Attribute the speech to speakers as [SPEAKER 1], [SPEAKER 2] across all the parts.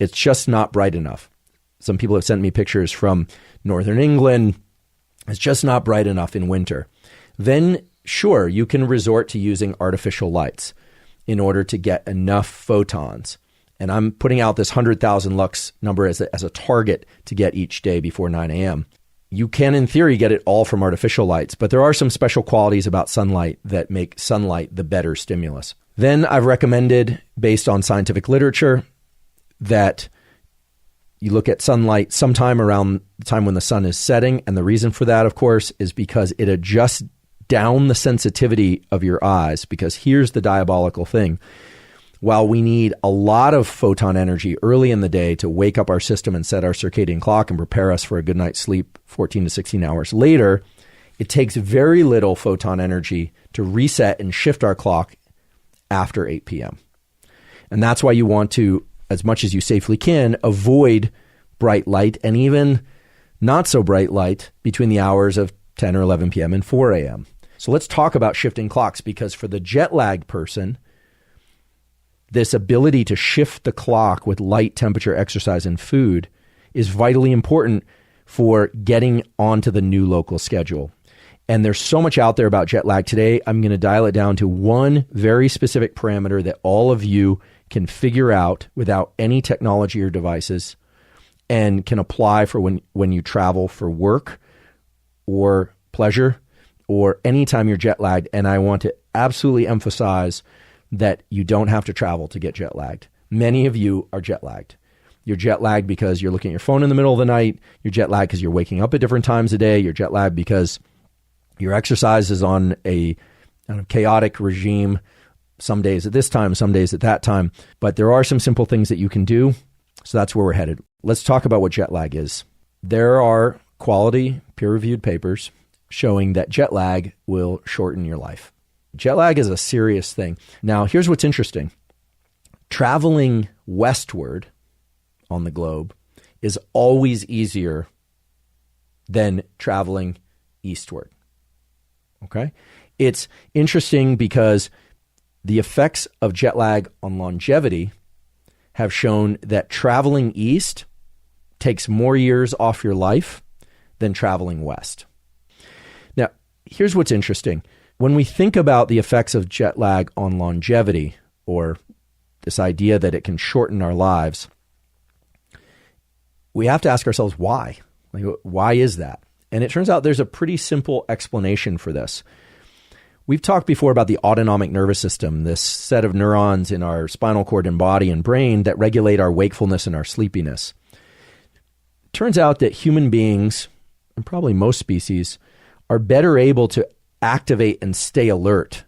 [SPEAKER 1] It's just not bright enough. Some people have sent me pictures from northern England. It's just not bright enough in winter. Then, sure, you can resort to using artificial lights in order to get enough photons. And I'm putting out this 100,000 lux number as a target to get each day before 9 a.m. You can, in theory, get it all from artificial lights, but there are some special qualities about sunlight that make sunlight the better stimulus. Then I've recommended, based on scientific literature, that you look at sunlight sometime around the time when the sun is setting. And the reason for that, of course, is because it adjusts down the sensitivity of your eyes. Because here's the diabolical thing. While we need a lot of photon energy early in the day to wake up our system and set our circadian clock and prepare us for a good night's sleep 14 to 16 hours later, it takes very little photon energy to reset and shift our clock after 8 p.m. And that's why you want to, as much as you safely can, avoid bright light and even not so bright light between the hours of 10 or 11 p.m. and 4 a.m. So let's talk about shifting clocks, because for the jet lag person, this ability to shift the clock with light, temperature, exercise, and food is vitally important for getting onto the new local schedule. And there's so much out there about jet lag today. I'm going to dial it down to one very specific parameter that all of you can figure out without any technology or devices, and can apply for when you travel for work or pleasure or anytime you're jet lagged. And I want to absolutely emphasize that you don't have to travel to get jet lagged. Many of you are jet lagged. You're jet lagged because you're looking at your phone in the middle of the night. You're jet lagged because you're waking up at different times of day. You're jet lagged because your exercise is on a chaotic regime. Some days at this time, some days at that time. But there are some simple things that you can do. So that's where we're headed. Let's talk about what jet lag is. There are quality peer-reviewed papers showing that jet lag will shorten your life. Jet lag is a serious thing. Now, here's what's interesting. Traveling westward on the globe is always easier than traveling eastward. Okay? It's interesting because the effects of jet lag on longevity have shown that traveling east takes more years off your life than traveling west. Now, here's what's interesting. When we think about the effects of jet lag on longevity, or this idea that it can shorten our lives, we have to ask ourselves why. Like, why is that? And it turns out there's a pretty simple explanation for this. We've talked before about the autonomic nervous system, this set of neurons in our spinal cord and body and brain that regulate our wakefulness and our sleepiness. It turns out that human beings, and probably most species, are better able to activate and stay alert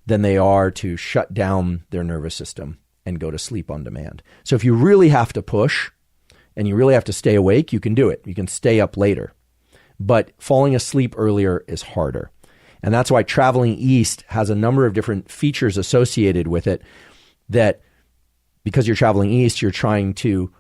[SPEAKER 1] than they are to shut down their nervous system and go to sleep on demand. So if you really have to push and you really have to stay awake, you can do it. You can stay up later. But falling asleep earlier is harder. And that's why traveling east has a number of different features associated with it, that because you're traveling east, you're trying to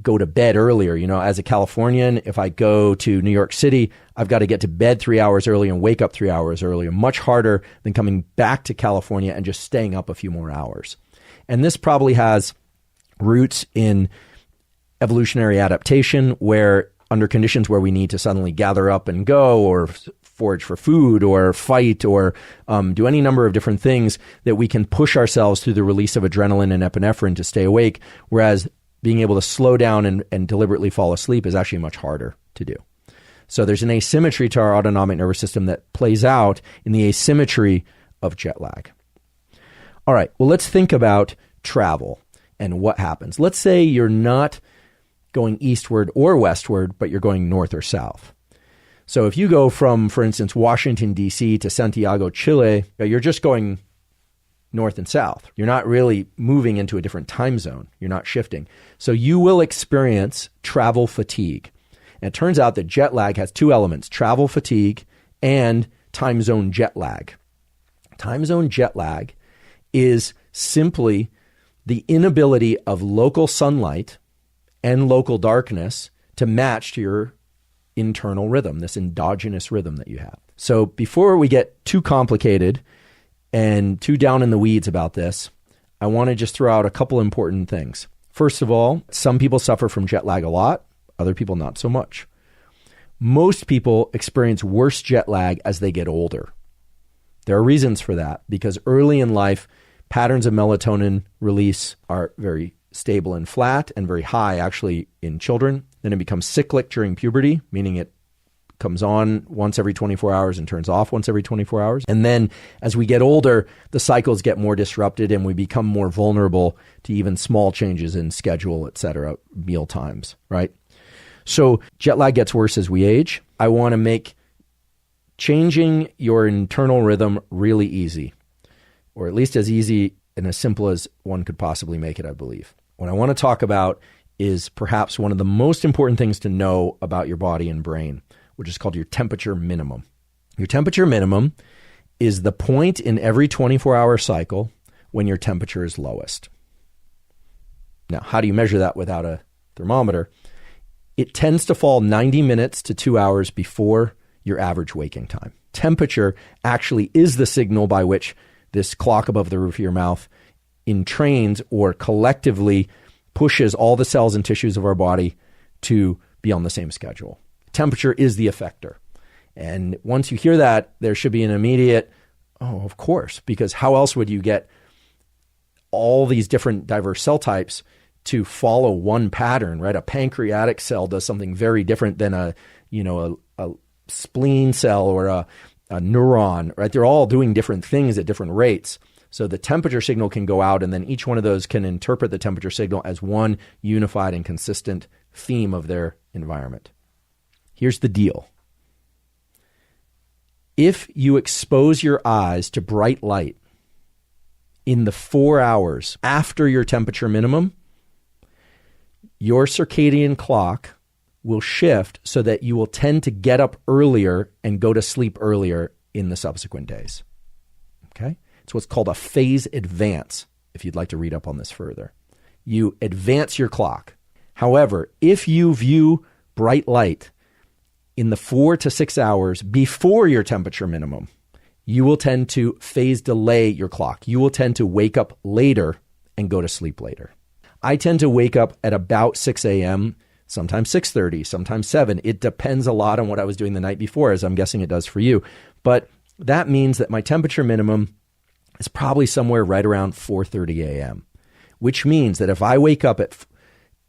[SPEAKER 1] go to bed earlier. You know, as a Californian, if I go to New York City, I've got to get to bed 3 hours early and wake up 3 hours earlier. Much harder than coming back to California and just staying up a few more hours. And this probably has roots in evolutionary adaptation, where under conditions where we need to suddenly gather up and go, or forage for food, or fight, or do any number of different things, that we can push ourselves through the release of adrenaline and epinephrine to stay awake, whereas being able to slow down and deliberately fall asleep is actually much harder to do. So there's an asymmetry to our autonomic nervous system that plays out in the asymmetry of jet lag. All right, well, let's think about travel and what happens. Let's say you're not going eastward or westward, but you're going north or south. So if you go from, for instance, Washington, D.C. to Santiago, Chile, you're just going north and south. You're not really moving into a different time zone. You're not shifting. So you will experience travel fatigue. And it turns out that jet lag has two elements: travel fatigue and time zone jet lag. Time zone jet lag is simply the inability of local sunlight and local darkness to match to your internal rhythm, this endogenous rhythm that you have. So before we get too complicated and too down in the weeds about this, I want to just throw out a couple important things. First of all, some people suffer from jet lag a lot, other people not so much. Most people experience worse jet lag as they get older. There are reasons for that, because early in life, patterns of melatonin release are very stable and flat and very high actually in children. Then it becomes cyclic during puberty, meaning it comes on once every 24 hours and turns off once every 24 hours. And then as we get older, the cycles get more disrupted and we become more vulnerable to even small changes in schedule, et cetera, meal times, right? So jet lag gets worse as we age. I want to make changing your internal rhythm really easy, or at least as easy and as simple as one could possibly make it, I believe. What I want to talk about is perhaps one of the most important things to know about your body and brain, which is called your temperature minimum. Your temperature minimum is the point in every 24-hour cycle when your temperature is lowest. Now, how do you measure that without a thermometer? It tends to fall 90 minutes to 2 hours before your average waking time. Temperature actually is the signal by which this clock above the roof of your mouth entrains or collectively pushes all the cells and tissues of our body to be on the same schedule. Temperature is the effector. And once you hear that, there should be an immediate, oh, of course, because how else would you get all these different diverse cell types to follow one pattern, right? A pancreatic cell does something very different than a spleen cell or a neuron, right? They're all doing different things at different rates. So the temperature signal can go out, and then each one of those can interpret the temperature signal as one unified and consistent theme of their environment. Here's the deal. If you expose your eyes to bright light in the 4 hours after your temperature minimum, your circadian clock will shift so that you will tend to get up earlier and go to sleep earlier in the subsequent days. Okay? It's what's called a phase advance, if you'd like to read up on this further. You advance your clock. However, if you view bright light in the 4 to 6 hours before your temperature minimum, you will tend to phase delay your clock. You will tend to wake up later and go to sleep later. I tend to wake up at about 6 a.m., sometimes 6:30, sometimes 7. It depends a lot on what I was doing the night before, as I'm guessing it does for you. But that means that my temperature minimum is probably somewhere right around 4:30 a.m., which means that if I wake up at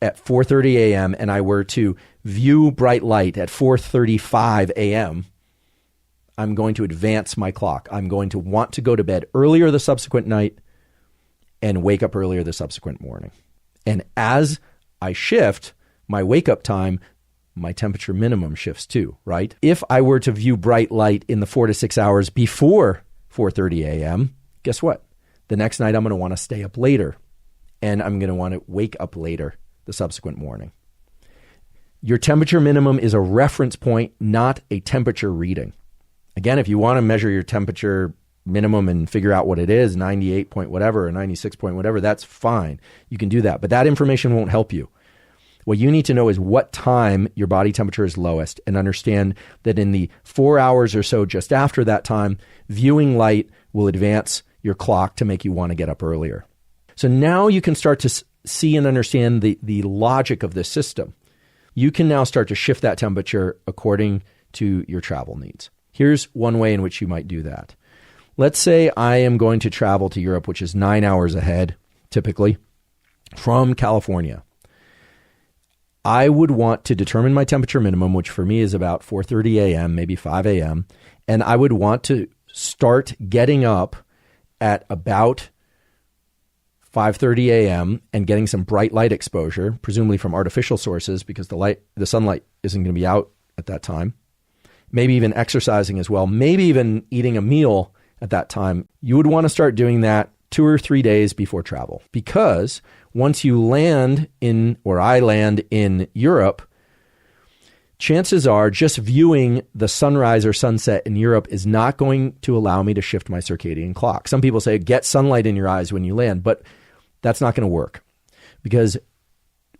[SPEAKER 1] 4:30 a.m. and I were to view bright light at 4:35 a.m., I'm going to advance my clock. I'm going to want to go to bed earlier the subsequent night and wake up earlier the subsequent morning. And as I shift my wake-up time, my temperature minimum shifts too, right? If I were to view bright light in the 4 to 6 hours before 4:30 a.m., guess what? The next night I'm going to want to stay up later, and I'm going to want to wake up later the subsequent morning. Your temperature minimum is a reference point, not a temperature reading. Again, if you want to measure your temperature minimum and figure out what it is, 98 point whatever or 96 point whatever, that's fine. You can do that, but that information won't help you. What you need to know is what time your body temperature is lowest, and understand that in the 4 hours or so just after that time, viewing light will advance your clock to make you want to get up earlier. So now you can start to see and understand the logic of this system. You can now start to shift that temperature according to your travel needs. Here's one way in which you might do that. Let's say I am going to travel to Europe, which is 9 hours ahead, typically, from California. I would want to determine my temperature minimum, which for me is about 4:30 a.m., maybe 5 a.m., and I would want to start getting up at about 5:30 a.m. and getting some bright light exposure, presumably from artificial sources, because the sunlight isn't going to be out at that time. Maybe even exercising as well, maybe even eating a meal at that time. You would want to start doing that 2 or 3 days before travel, because once you land in, or I land in Europe, chances are just viewing the sunrise or sunset in Europe is not going to allow me to shift my circadian clock. Some people say get sunlight in your eyes when you land, but that's not going to work, because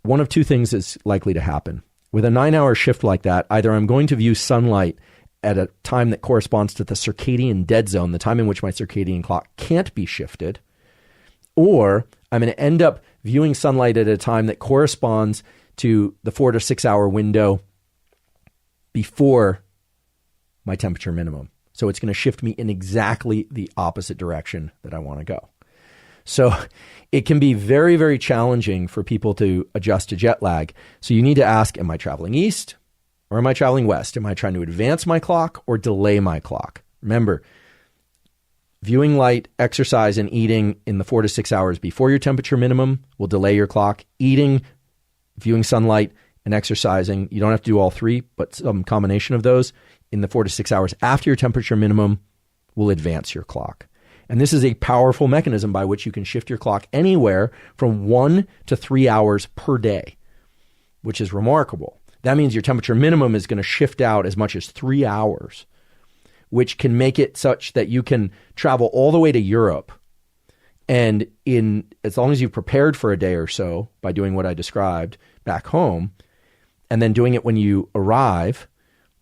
[SPEAKER 1] one of two things is likely to happen. With a 9-hour shift like that, either I'm going to view sunlight at a time that corresponds to the circadian dead zone, the time in which my circadian clock can't be shifted, or I'm going to end up viewing sunlight at a time that corresponds to the 4 to 6 hour window before my temperature minimum. So it's going to shift me in exactly the opposite direction that I want to go. So it can be very, very challenging for people to adjust to jet lag. So you need to ask, am I traveling east or am I traveling west? Am I trying to advance my clock or delay my clock? Remember, viewing light, exercise, and eating in the 4 to 6 hours before your temperature minimum will delay your clock. Eating, viewing sunlight, and exercising, you don't have to do all three, but some combination of those in the 4 to 6 hours after your temperature minimum will advance your clock. And this is a powerful mechanism by which you can shift your clock anywhere from 1 to 3 hours per day, which is remarkable. That means your temperature minimum is going to shift out as much as 3 hours, which can make it such that you can travel all the way to Europe. And as long as you've prepared for a day or so by doing what I described back home, and then doing it when you arrive,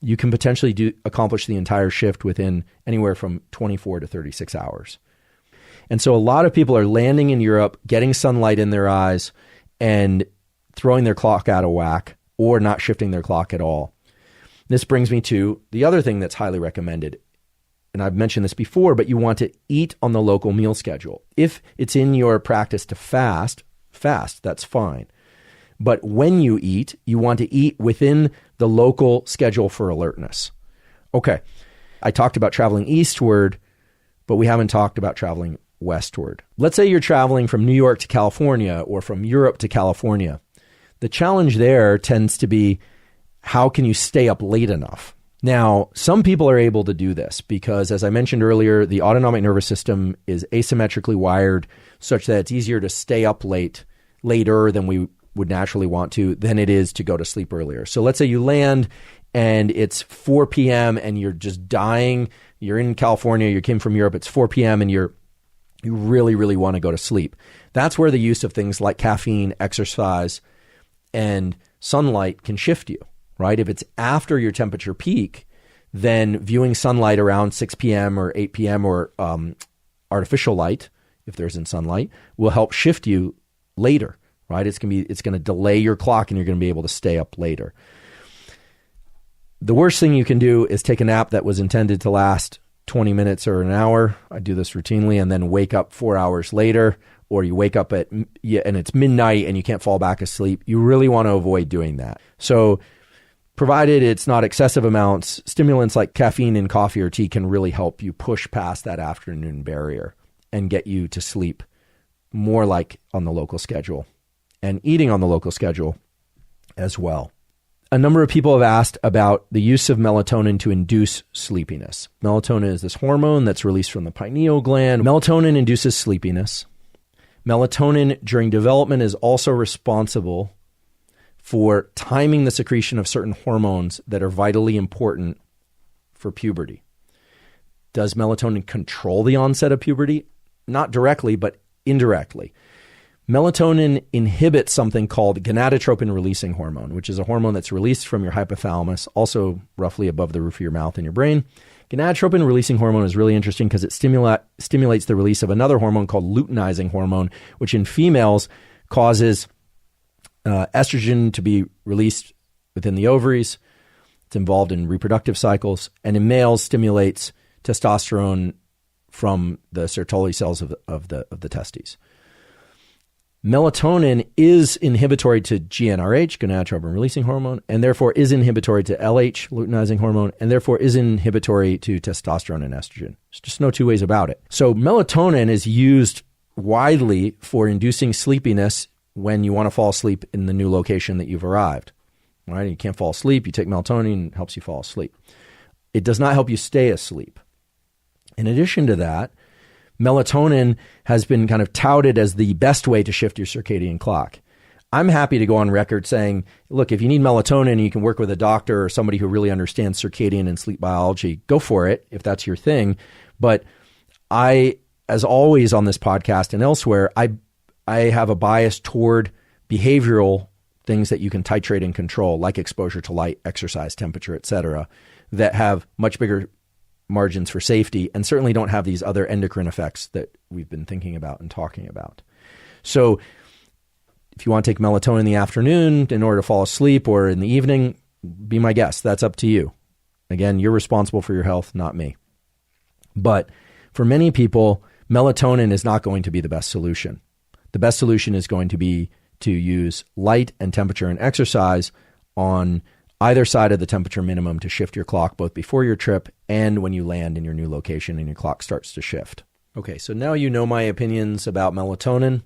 [SPEAKER 1] you can potentially accomplish the entire shift within anywhere from 24 to 36 hours. And so a lot of people are landing in Europe, getting sunlight in their eyes, and throwing their clock out of whack or not shifting their clock at all. This brings me to the other thing that's highly recommended. And I've mentioned this before, but you want to eat on the local meal schedule. If it's in your practice to fast, that's fine. But when you eat, you want to eat within the local schedule for alertness. Okay, I talked about traveling eastward, but we haven't talked about traveling westward. Let's say you're traveling from New York to California or from Europe to California. The challenge there tends to be, how can you stay up late enough? Now, some people are able to do this because, as I mentioned earlier, the autonomic nervous system is asymmetrically wired such that it's easier to stay up later than we would naturally want to than it is to go to sleep earlier. So let's say you land and it's 4 p.m. and you're just dying. You're in California, you came from Europe, it's 4 p.m. and you really, really want to go to sleep. That's where the use of things like caffeine, exercise, and sunlight can shift you, right? If it's after your temperature peak, then viewing sunlight around 6 p.m. or 8 p.m. or artificial light, if there's in sunlight, will help shift you later. Right? It's going to delay your clock and you're going to be able to stay up later. The worst thing you can do is take a nap that was intended to last 20 minutes or an hour. I do this routinely, and then wake up 4 hours later, or you wake up and it's midnight and you can't fall back asleep. You really want to avoid doing that. So provided it's not excessive amounts, stimulants like caffeine in coffee or tea can really help you push past that afternoon barrier and get you to sleep more like on the local schedule. And eating on the local schedule as well. A number of people have asked about the use of melatonin to induce sleepiness. Melatonin is this hormone that's released from the pineal gland. Melatonin induces sleepiness. Melatonin during development is also responsible for timing the secretion of certain hormones that are vitally important for puberty. Does melatonin control the onset of puberty? Not directly, but indirectly. Melatonin inhibits something called gonadotropin-releasing hormone, which is a hormone that's released from your hypothalamus, also roughly above the roof of your mouth in your brain. Gonadotropin-releasing hormone is really interesting because it stimulates the release of another hormone called luteinizing hormone, which in females causes estrogen to be released within the ovaries. It's involved in reproductive cycles. And in males, stimulates testosterone from the Sertoli cells of the testes. Melatonin is inhibitory to GnRH, gonadotropin-releasing hormone, and therefore is inhibitory to LH, luteinizing hormone, and therefore is inhibitory to testosterone and estrogen. There's just no two ways about it. So melatonin is used widely for inducing sleepiness when you want to fall asleep in the new location that you've arrived. Right? You can't fall asleep, you take melatonin, it helps you fall asleep. It does not help you stay asleep. In addition to that, melatonin has been kind of touted as the best way to shift your circadian clock. I'm happy to go on record saying, look, if you need melatonin, you can work with a doctor or somebody who really understands circadian and sleep biology. Go for it if that's your thing. But I, as always on this podcast and elsewhere, I have a bias toward behavioral things that you can titrate and control, like exposure to light, exercise, temperature, et cetera, that have much bigger margins for safety and certainly don't have these other endocrine effects that we've been thinking about and talking about. So if you want to take melatonin in the afternoon in order to fall asleep or in the evening, be my guest. That's up to you. Again, you're responsible for your health, not me. But for many people, melatonin is not going to be the best solution. The best solution is going to be to use light and temperature and exercise on either side of the temperature minimum to shift your clock both before your trip and when you land in your new location and your clock starts to shift. Okay, so now you know my opinions about melatonin.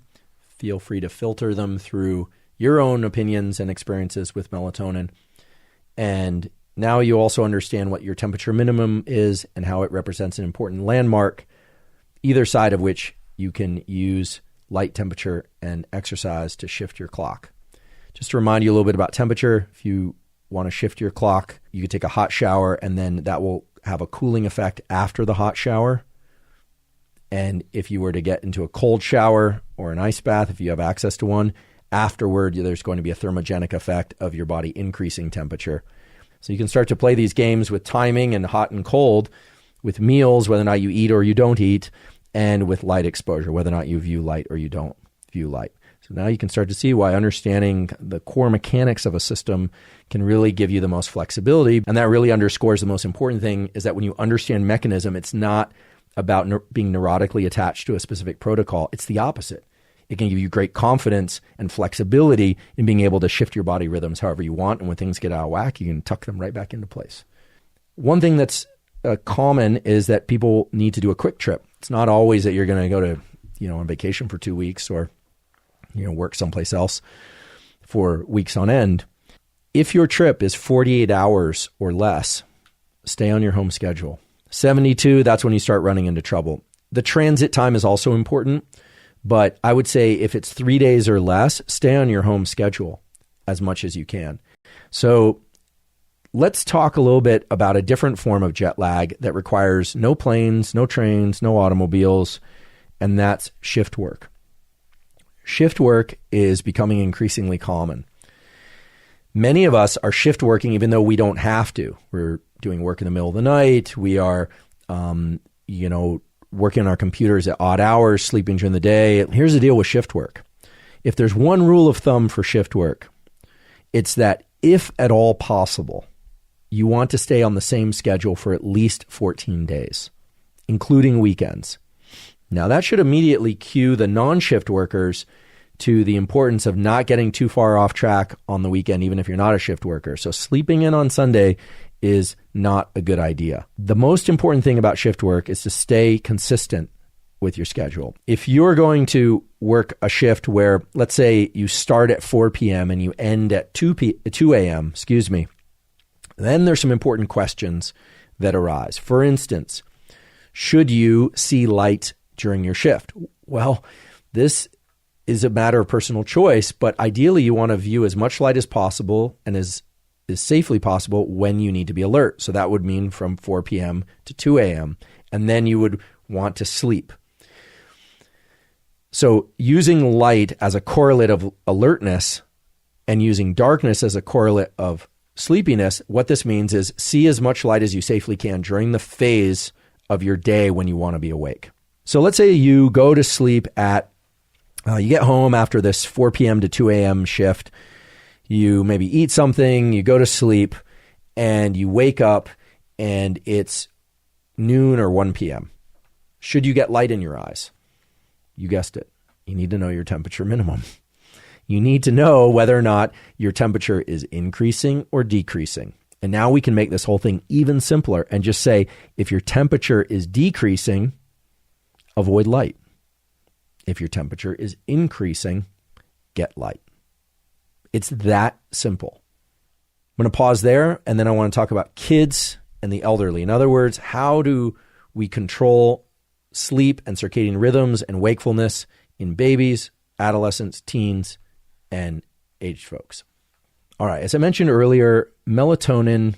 [SPEAKER 1] Feel free to filter them through your own opinions and experiences with melatonin. And now you also understand what your temperature minimum is and how it represents an important landmark, either side of which you can use light, temperature, and exercise to shift your clock. Just to remind you a little bit about temperature, if you want to shift your clock, you could take a hot shower and then that will have a cooling effect after the hot shower. And if you were to get into a cold shower or an ice bath, if you have access to one, afterward, there's going to be a thermogenic effect of your body increasing temperature. So you can start to play these games with timing and hot and cold, with meals, whether or not you eat or you don't eat, and with light exposure, whether or not you view light or you don't view light. So now you can start to see why understanding the core mechanics of a system can really give you the most flexibility. And that really underscores the most important thing is that when you understand mechanism, it's not about being neurotically attached to a specific protocol. It's the opposite. It can give you great confidence and flexibility in being able to shift your body rhythms however you want. And when things get out of whack, you can tuck them right back into place. One thing that's common is that people need to do a quick trip. It's not always that you're going to go to, on vacation for 2 weeks or, work someplace else for weeks on end. If your trip is 48 hours or less, stay on your home schedule. 72, that's when you start running into trouble. The transit time is also important, but I would say if it's 3 days or less, stay on your home schedule as much as you can. So let's talk a little bit about a different form of jet lag that requires no planes, no trains, no automobiles, and that's shift work. Shift work is becoming increasingly common. Many of us are shift working even though we don't have to. We're doing work in the middle of the night. We are, working on our computers at odd hours, sleeping during the day. Here's the deal with shift work. If there's one rule of thumb for shift work, it's that if at all possible, you want to stay on the same schedule for at least 14 days, including weekends. Now, that should immediately cue the non-shift workers to the importance of not getting too far off track on the weekend, even if you're not a shift worker. So sleeping in on Sunday is not a good idea. The most important thing about shift work is to stay consistent with your schedule. If you're going to work a shift where, let's say you start at 4 p.m. and you end at 2 a.m., then there's some important questions that arise. For instance, should you see light during your shift? Well, this is a matter of personal choice, but ideally you want to view as much light as possible and as safely possible when you need to be alert. So that would mean from 4 p.m. to 2 a.m. And then you would want to sleep. So using light as a correlate of alertness and using darkness as a correlate of sleepiness, what this means is see as much light as you safely can during the phase of your day when you want to be awake. So let's say you go to sleep at, you get home after this 4 p.m. to 2 a.m. shift. You maybe eat something, you go to sleep, and you wake up and it's noon or 1 p.m. Should you get light in your eyes? You guessed it. You need to know your temperature minimum. You need to know whether or not your temperature is increasing or decreasing. And now we can make this whole thing even simpler and just say, if your temperature is decreasing, avoid light. If your temperature is increasing, get light. It's that simple. I'm going to pause there, and then I want to talk about kids and the elderly. In other words, how do we control sleep and circadian rhythms and wakefulness in babies, adolescents, teens, and aged folks? All right, as I mentioned earlier, melatonin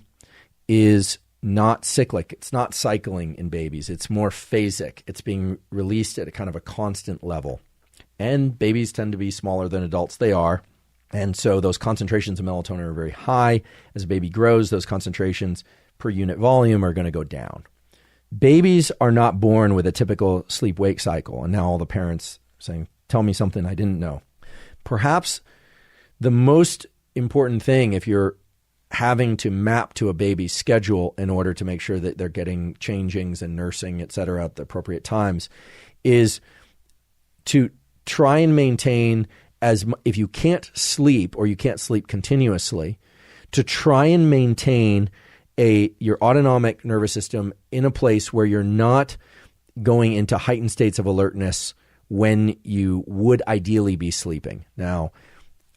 [SPEAKER 1] is not cyclic. It's not cycling in babies. It's more phasic. It's being released at a kind of a constant level. And babies tend to be smaller than adults. They are. And so those concentrations of melatonin are very high. As a baby grows, those concentrations per unit volume are going to go down. Babies are not born with a typical sleep-wake cycle. And now all the parents are saying, tell me something I didn't know. Perhaps the most important thing, if you're having to map to a baby's schedule in order to make sure that they're getting changings and nursing, et cetera, at the appropriate times, is to try and maintain, if you can't sleep or you can't sleep continuously, to try and maintain your autonomic nervous system in a place where you're not going into heightened states of alertness when you would ideally be sleeping. Now,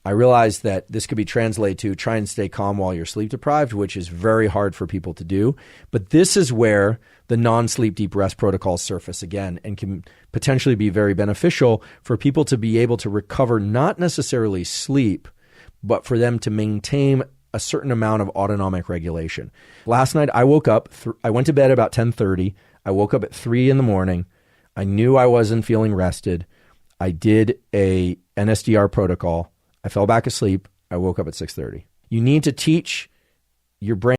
[SPEAKER 1] I realize that this could be translated to try and stay calm while you're sleep deprived, which is very hard for people to do. But this is where the non-sleep deep rest protocols surface again and can potentially be very beneficial for people to be able to recover not necessarily sleep, but for them to maintain a certain amount of autonomic regulation. Last night I woke up, I went to bed about 10:30. I woke up at 3 in the morning. I knew I wasn't feeling rested. I did a NSDR protocol. I fell back asleep. I woke up at 6:30. You need to teach your brain